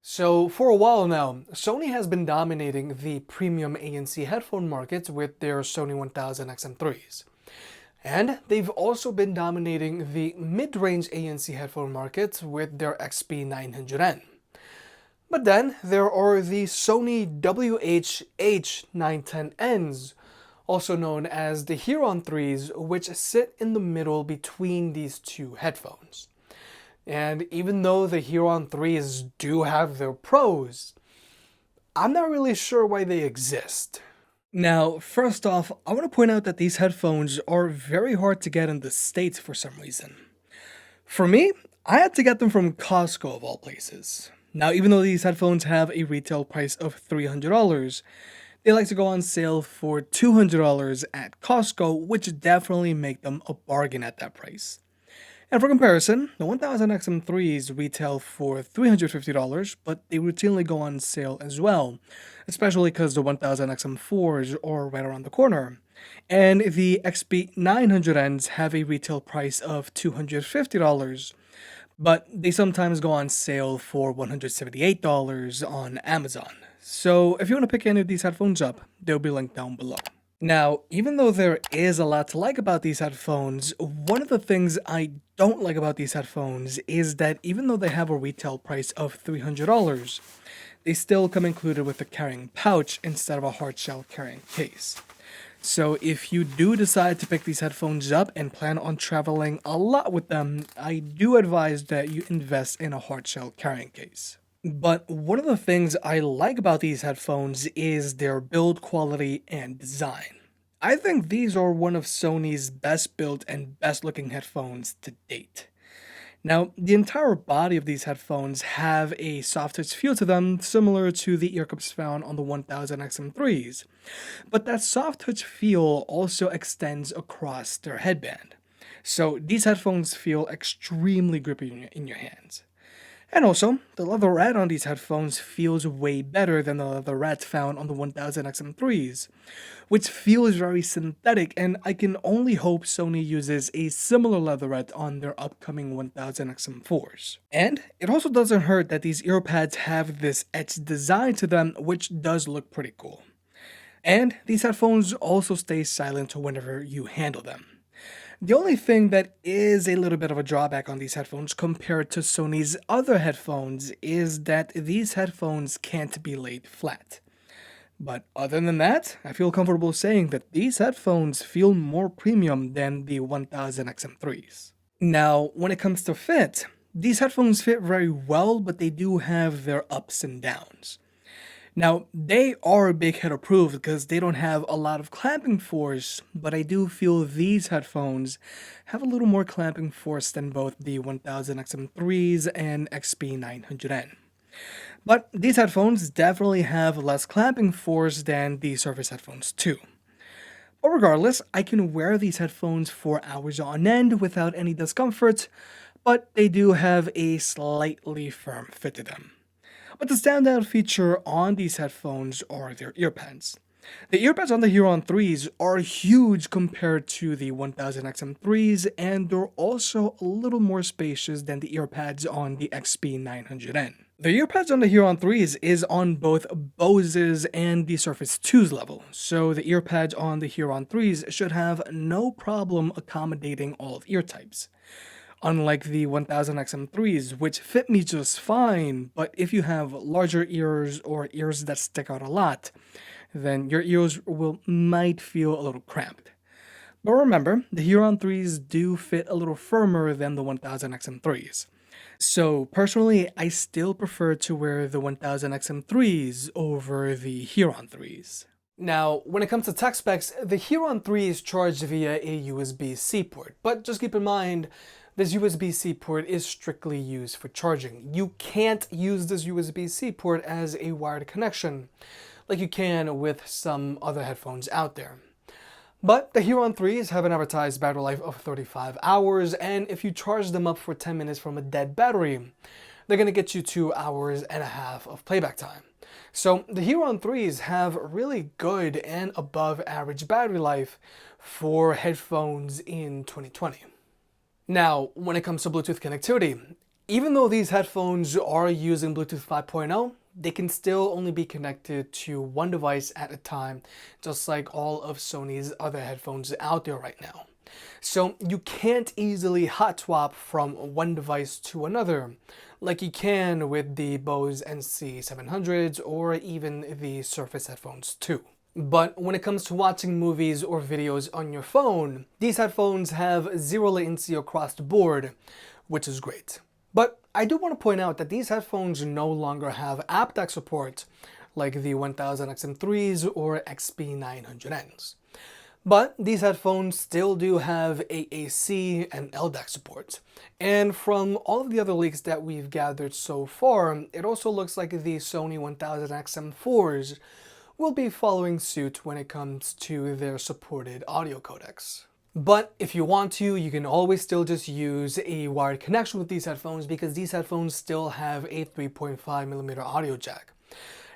So for a while now, Sony has been dominating the premium ANC headphone market with their Sony 1000XM3s. And they've also been dominating the mid-range ANC headphone market with their XP900N. But then there are the Sony WH-H910Ns, also known as the H.ear On 3s, which sit in the middle between these two headphones. And even though the H.ear On 3s do have their pros, I'm not really sure why they exist. Now, first off, I want to point out that these headphones are very hard to get in the States for some reason. For me, I had to get them from Costco of all places. Now, even though these headphones have a retail price of $300, they like to go on sale for $200 at Costco, which definitely make them a bargain at that price. And for comparison, the 1000XM3s retail for $350, but they routinely go on sale as well, especially because the 1000XM4s are right around the corner. And the XP900Ns have a retail price of $250, but they sometimes go on sale for $178 on Amazon. So if you want to pick any of these headphones up, they'll be linked down below. Now, even though there is a lot to like about these headphones, one of the things I don't like about these headphones is that even though they have a retail price of $300, they still come included with a carrying pouch instead of a hard shell carrying case. So if you do decide to pick these headphones up and plan on traveling a lot with them, I do advise that you invest in a hard shell carrying case. But one of the things I like about these headphones is their build quality and design. I think these are one of Sony's best built and best looking headphones to date. Now, the entire body of these headphones have a soft touch feel to them, similar to the ear cups found on the 1000XM3s. But that soft touch feel also extends across their headband. So these headphones feel extremely grippy in your hands. And also, the leatherette on these headphones feels way better than the leatherette found on the 1000XM3s, which feels very synthetic, and I can only hope Sony uses a similar leatherette on their upcoming 1000XM4s. And it also doesn't hurt that these earpads have this etched design to them, which does look pretty cool. And these headphones also stay silent whenever you handle them. The only thing that is a little bit of a drawback on these headphones compared to Sony's other headphones is that these headphones can't be laid flat. But other than that, I feel comfortable saying that these headphones feel more premium than the 1000XM3s. Now, when it comes to fit, these headphones fit very well, but they do have their ups and downs. Now, they are big head approved because they don't have a lot of clamping force, but I do feel these headphones have a little more clamping force than both the 1000XM3s and XP900N. But these headphones definitely have less clamping force than the Surface headphones too. But regardless, I can wear these headphones for hours on end without any discomfort, but they do have a slightly firm fit to them. But the standout feature on these headphones are their earpads. The earpads on the H.ear On 3s are huge compared to the 1000XM3s, and they're also a little more spacious than the earpads on the XP900N. The earpads on the H.ear On 3s is on both Bose's and the Surface 2's level, so the earpads on the H.ear On 3s should have no problem accommodating all of ear types. Unlike the 1000XM3s, which fit me just fine, but if you have larger ears or ears that stick out a lot, then your ears might feel a little cramped. But remember, the H.ear On 3s do fit a little firmer than the 1000XM3s. So personally, I still prefer to wear the 1000XM3s over the H.ear On 3s. Now, when it comes to tech specs, the H.ear On 3 is charged via a USB-C port, but just keep in mind, this USB-C port is strictly used for charging. You can't use this USB-C port as a wired connection, like you can with some other headphones out there. But the H.ear On 3s have an advertised battery life of 35 hours, and if you charge them up for 10 minutes from a dead battery, they're going to get you 2 hours and a half of playback time. So the H.ear On 3s have really good and above average battery life for headphones in 2020. Now, when it comes to Bluetooth connectivity, Even though these headphones are using Bluetooth 5.0, they can still only be connected to one device at a time, just like all of Sony's other headphones out there right now. So you can't easily hot swap from one device to another, like you can with the Bose NC700s or even the Surface headphones too. But when it comes to watching movies or videos on your phone, these headphones have zero latency across the board, which is great. But I do want to point out that these headphones no longer have aptX support like the 1000XM3s or XP900Ns. But these headphones still do have AAC and LDAC support. And from all of the other leaks that we've gathered so far, it also looks like the Sony 1000XM4s will be following suit when it comes to their supported audio codecs. But if you want to, you can always still just use a wired connection with these headphones because these headphones still have a 3.5mm audio jack.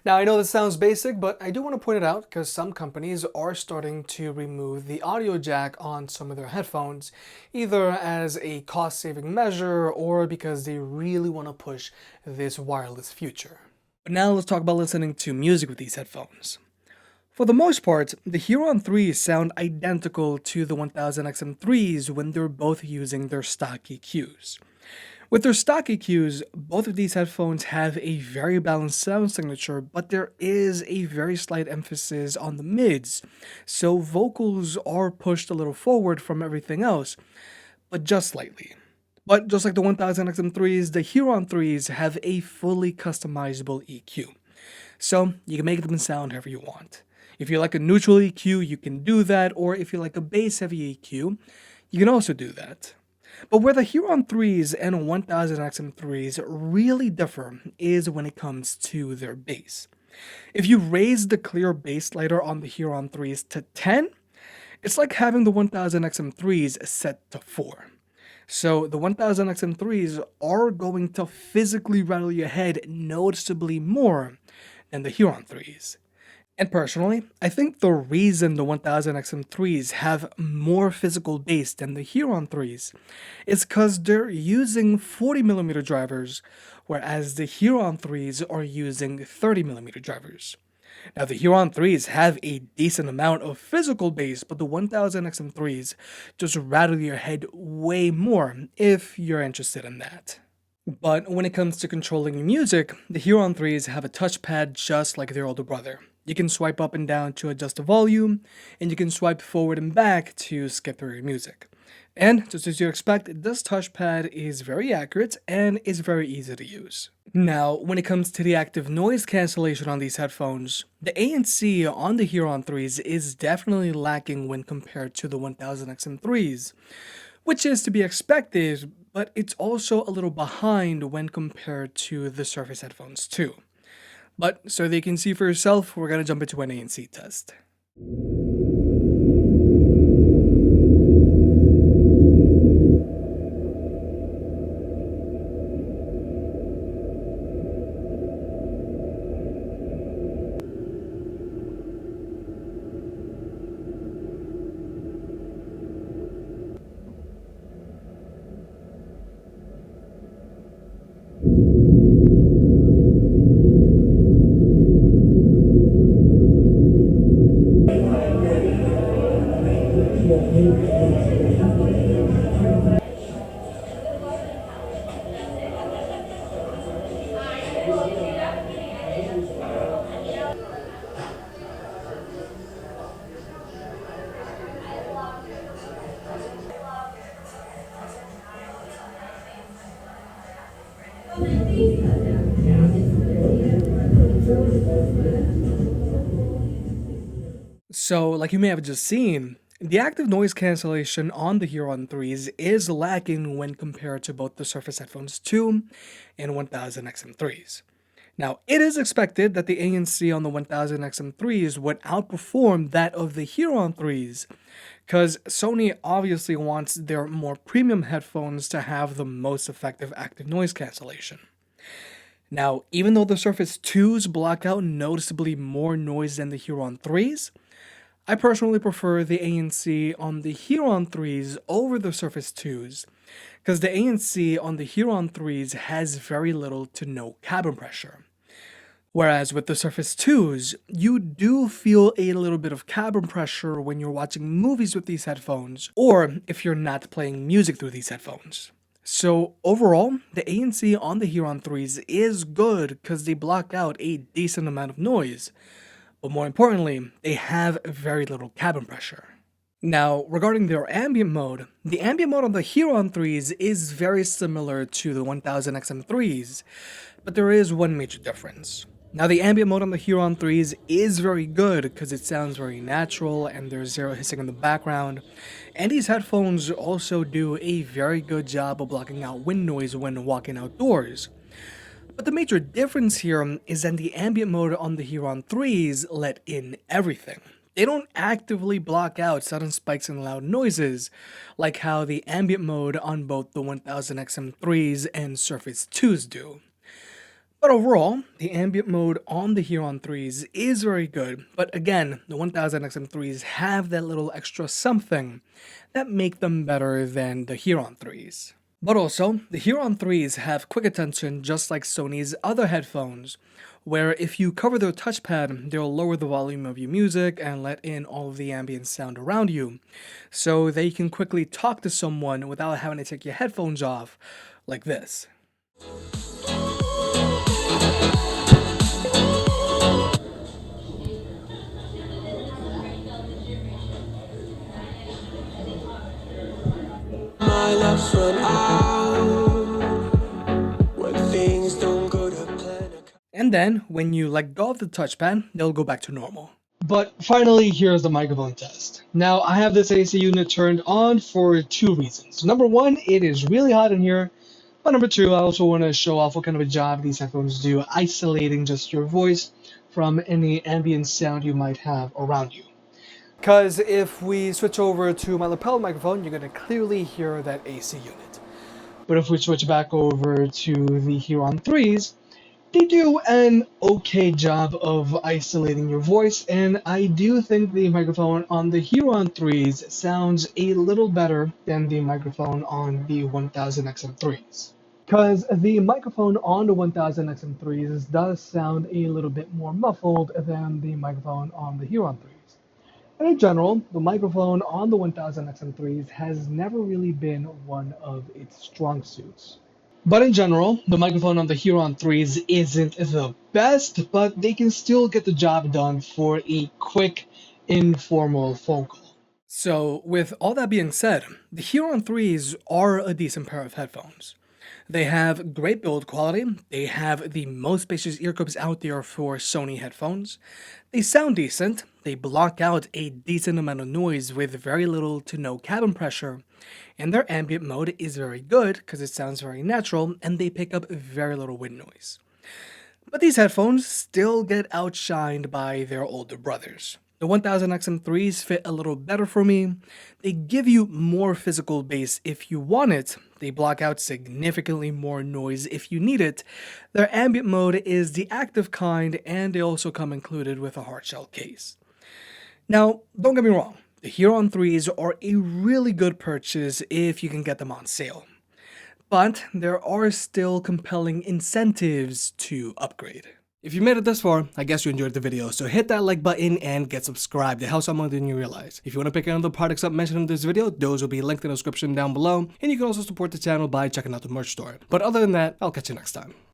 Now I know this sounds basic, but I do want to point it out because some companies are starting to remove the audio jack on some of their headphones, either as a cost-saving measure or because they really want to push this wireless future. But now let's talk about listening to music with these headphones. For the most part, the H.ear On 3s sound identical to the 1000XM3s when they're both using their stock EQs. With their stock EQs, both of these headphones have a very balanced sound signature, but there is a very slight emphasis on the mids, so vocals are pushed a little forward from everything else, but just slightly. But just like the 1000XM3s, the H.ear On 3s have a fully customizable EQ, so you can make them sound however you want. If you like a neutral EQ, you can do that, or if you like a bass-heavy EQ, you can also do that. But where the H.ear On 3s and 1000XM3s really differ is when it comes to their bass. If you raise the clear bass slider on the H.ear On 3s to 10, it's like having the 1000XM3s set to 4. So the 1000XM3s are going to physically rattle your head noticeably more than the H.ear On 3s. And personally, I think the reason the 1000XM3s have more physical bass than the H.ear On 3s is because they're using 40mm drivers, whereas the H.ear On 3s are using 30mm drivers. Now the H.ear On 3s have a decent amount of physical bass, but the 1000XM3s just rattle your head way more if you're interested in that. But when it comes to controlling music, the H.ear On 3s have a touchpad just like their older brother. You can swipe up and down to adjust the volume, and you can swipe forward and back to skip through your music. And just as you expect, this touchpad is very accurate and is very easy to use. Now, when it comes to the active noise cancellation on these headphones, the ANC on the H.ear On 3s is definitely lacking when compared to the 1000XM3s, which is to be expected, but it's also a little behind when compared to the Surface headphones too. But so that you can see for yourself, we're going to jump into an ANC test. So, like you may have just seen, the active noise cancellation on the H.ear On 3s is lacking when compared to both the Surface Headphones 2 and 1000XM3s. Now, it is expected that the ANC on the 1000XM3s would outperform that of the H.ear On 3s, because Sony obviously wants their more premium headphones to have the most effective active noise cancellation. Now, even though the Surface 2s block out noticeably more noise than the H.ear On 3s, I personally prefer the ANC on the H.ear On 3s over the Surface 2s, because the ANC on the H.ear On 3s has very little to no cabin pressure. Whereas with the Surface 2s, you do feel a little bit of cabin pressure when you're watching movies with these headphones, or if you're not playing music through these headphones. So overall, the ANC on the H.ear On 3s is good because they block out a decent amount of noise, but more importantly, they have very little cabin pressure. Now, regarding their ambient mode, the ambient mode on the H.ear On 3s is very similar to the 1000XM3s, but there is one major difference. Now, the ambient mode on the H.ear On 3s is very good because it sounds very natural and there's zero hissing in the background, and these headphones also do a very good job of blocking out wind noise when walking outdoors. But the major difference here is that the ambient mode on the H.ear On 3s let in everything. They don't actively block out sudden spikes and loud noises, like how the ambient mode on both the 1000XM3s and Surface 2s do. But overall, the ambient mode on the H.ear On 3s is very good, but again, the 1000XM3s have that little extra something that make them better than the H.ear On 3s. But also, the H.ear On 3s have quick attention just like Sony's other headphones, where if you cover their touchpad, they'll lower the volume of your music and let in all of the ambient sound around you, so they can quickly talk to someone without having to take your headphones off, like this. My lips run out when things don't go to plan. And then, when you let go of the touchpad, they'll go back to normal. But finally, here's the microphone test. Now, I have this AC unit turned on for two reasons. Number one, it is really hot in here. But number two, I also want to show off what kind of a job these headphones do isolating just your voice from any ambient sound you might have around you. Because if we switch over to my lapel microphone, you're going to clearly hear that AC unit. But if we switch back over to the H.ear On 3s, they do an okay job of isolating your voice, and I do think the microphone on the H.ear On 3s sounds a little better than the microphone on the 1000XM3s. Because the microphone on the 1000XM3s does sound a little bit more muffled than the microphone on the H.ear On 3s. And in general, the microphone on the 1000XM3s has never really been one of its strong suits. But in general, the microphone on the H.ear On 3s isn't the best, but they can still get the job done for a quick, informal phone call. So, with all that being said, the H.ear On 3s are a decent pair of headphones. They have great build quality, they have the most spacious ear cups out there for Sony headphones, they sound decent, they block out a decent amount of noise with very little to no cabin pressure, and their ambient mode is very good because it sounds very natural and they pick up very little wind noise. But these headphones still get outshined by their older brothers. The 1000XM3s fit a little better for me. They give you more physical bass if you want it. They block out significantly more noise if you need it. Their ambient mode is the active kind, and they also come included with a hard shell case. Now, don't get me wrong, the H.ear On 3s are a really good purchase if you can get them on sale. But there are still compelling incentives to upgrade. If you made it this far, I guess you enjoyed the video, so hit that like button and get subscribed. It helps out more than you realize. If you want to pick any of the products up mentioned in this video, those will be linked in the description down below, and you can also support the channel by checking out the merch store. But other than that, I'll catch you next time.